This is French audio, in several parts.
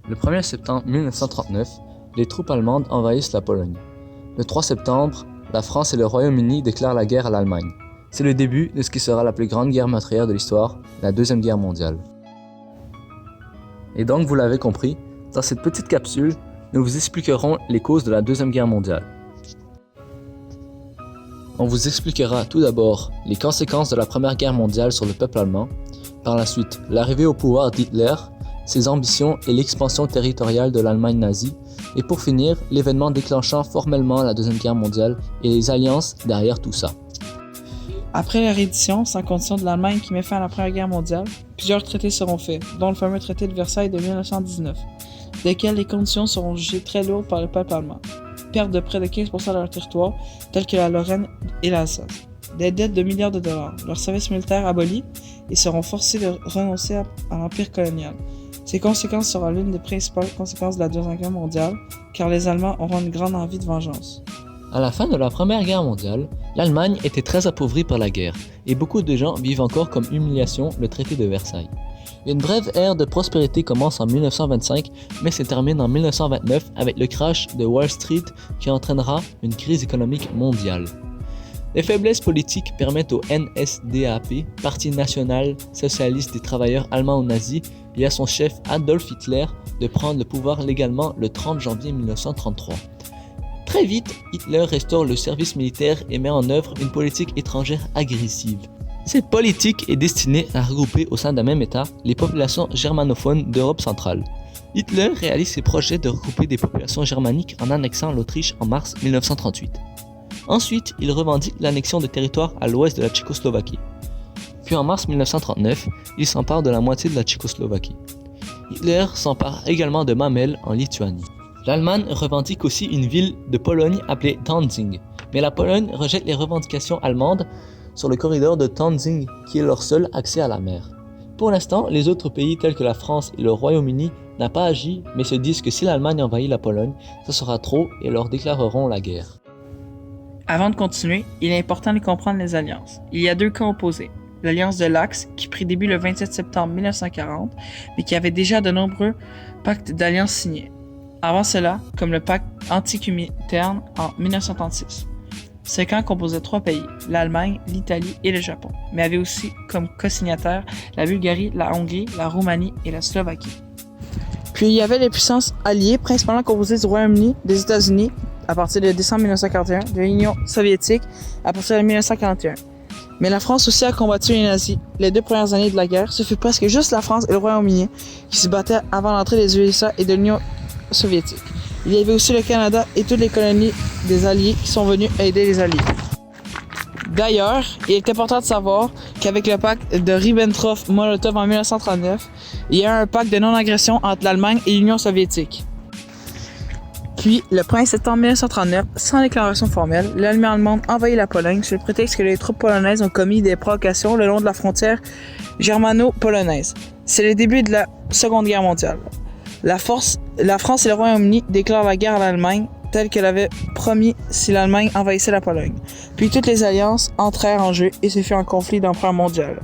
Le 1er septembre 1939, les troupes allemandes envahissent la Pologne. Le 3 septembre, la France et le Royaume-Uni déclarent la guerre à l'Allemagne. C'est le début de ce qui sera la plus grande guerre meurtrière de l'histoire, la Deuxième Guerre mondiale. Et donc, vous l'avez compris, dans cette petite capsule, nous vous expliquerons les causes de la Deuxième Guerre mondiale. On vous expliquera tout d'abord les conséquences de la Première Guerre mondiale sur le peuple allemand, par la suite l'arrivée au pouvoir d'Hitler, ses ambitions et l'expansion territoriale de l'Allemagne nazie, et pour finir, l'événement déclenchant formellement la Deuxième Guerre mondiale et les alliances derrière tout ça. Après la reddition sans condition de l'Allemagne qui met fin à la Première Guerre mondiale, plusieurs traités seront faits, dont le fameux traité de Versailles de 1919, desquels les conditions seront jugées très lourdes par le peuple allemand. Perte de près de 15% de leur territoire, tels que la Lorraine et l'Alsace. Des dettes de milliards de dollars, leur service militaire aboli et seront forcés de renoncer à l'empire colonial. Ces conséquences seront l'une des principales conséquences de la Deuxième Guerre mondiale, car les Allemands auront une grande envie de vengeance. À la fin de la Première Guerre mondiale, l'Allemagne était très appauvrie par la guerre, et beaucoup de gens vivent encore comme humiliation le traité de Versailles. Une brève ère de prospérité commence en 1925, mais se termine en 1929 avec le crash de Wall Street qui entraînera une crise économique mondiale. Les faiblesses politiques permettent au NSDAP, Parti national socialiste des travailleurs allemands nazis, et à son chef Adolf Hitler de prendre le pouvoir légalement le 30 janvier 1933. Très vite, Hitler restaure le service militaire et met en œuvre une politique étrangère agressive. Cette politique est destinée à regrouper au sein d'un même État les populations germanophones d'Europe centrale. Hitler réalise ses projets de regrouper des populations germaniques en annexant l'Autriche en mars 1938. Ensuite, il revendique l'annexion de territoires à l'ouest de la Tchécoslovaquie. Puis en mars 1939, il s'empare de la moitié de la Tchécoslovaquie. Hitler s'empare également de Mamel en Lituanie. L'Allemagne revendique aussi une ville de Pologne appelée Danzig, mais la Pologne rejette les revendications allemandes sur le corridor de Danzig qui est leur seul accès à la mer. Pour l'instant, les autres pays tels que la France et le Royaume-Uni n'ont pas agi, mais se disent que si l'Allemagne envahit la Pologne, ce sera trop et leur déclareront la guerre. Avant de continuer, il est important de comprendre les alliances. Il y a deux camps opposés. L'alliance de l'Axe, qui prit début le 27 septembre 1940, mais qui avait déjà de nombreux pactes d'alliance signés. Avant cela, comme le pacte anti-Comintern en 1936. Ce camp composait trois pays, l'Allemagne, l'Italie et le Japon, mais avait aussi comme co-signataires la Bulgarie, la Hongrie, la Roumanie et la Slovaquie. Puis il y avait les puissances alliées, principalement composées du Royaume-Uni, des États-Unis, à partir de décembre 1941, de l'Union soviétique à partir de 1941. Mais la France aussi a combattu les nazis. Les 2 premières années de la guerre, ce fut presque juste la France et le Royaume-Uni qui se battaient avant l'entrée des USA et de l'Union soviétique. Il y avait aussi le Canada et toutes les colonies des Alliés qui sont venus aider les Alliés. D'ailleurs, il est important de savoir qu'avec le pacte de Ribbentrop-Molotov en 1939, il y a un pacte de non-agression entre l'Allemagne et l'Union soviétique. Puis, le 1er septembre 1939, sans déclaration formelle, l'armée allemande envahit la Pologne sous le prétexte que les troupes polonaises ont commis des provocations le long de la frontière germano-polonaise. C'est le début de la Seconde Guerre mondiale. La France et le Royaume-Uni déclarent la guerre à l'Allemagne, telle qu'elle avait promis si l'Allemagne envahissait la Pologne. Puis toutes les alliances entrèrent en jeu et ce fut un conflit d'ampleur mondiale.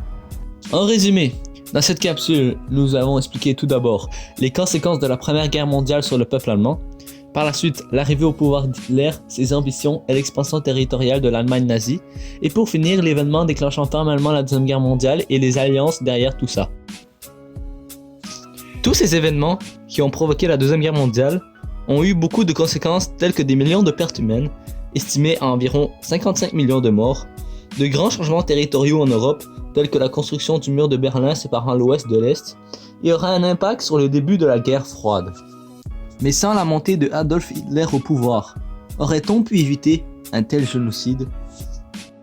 En résumé, dans cette capsule, nous avons expliqué tout d'abord les conséquences de la Première Guerre mondiale sur le peuple allemand. Par la suite, l'arrivée au pouvoir d'Hitler, ses ambitions et l'expansion territoriale de l'Allemagne nazie. Et pour finir, l'événement déclenchant formellement la Deuxième Guerre mondiale et les alliances derrière tout ça. Tous ces événements qui ont provoqué la Deuxième Guerre mondiale ont eu beaucoup de conséquences telles que des millions de pertes humaines, estimées à environ 55 millions de morts, de grands changements territoriaux en Europe, tels que la construction du mur de Berlin séparant l'Ouest de l'Est, et aura un impact sur le début de la guerre froide. Mais sans la montée de Adolf Hitler au pouvoir, aurait-on pu éviter un tel génocide ?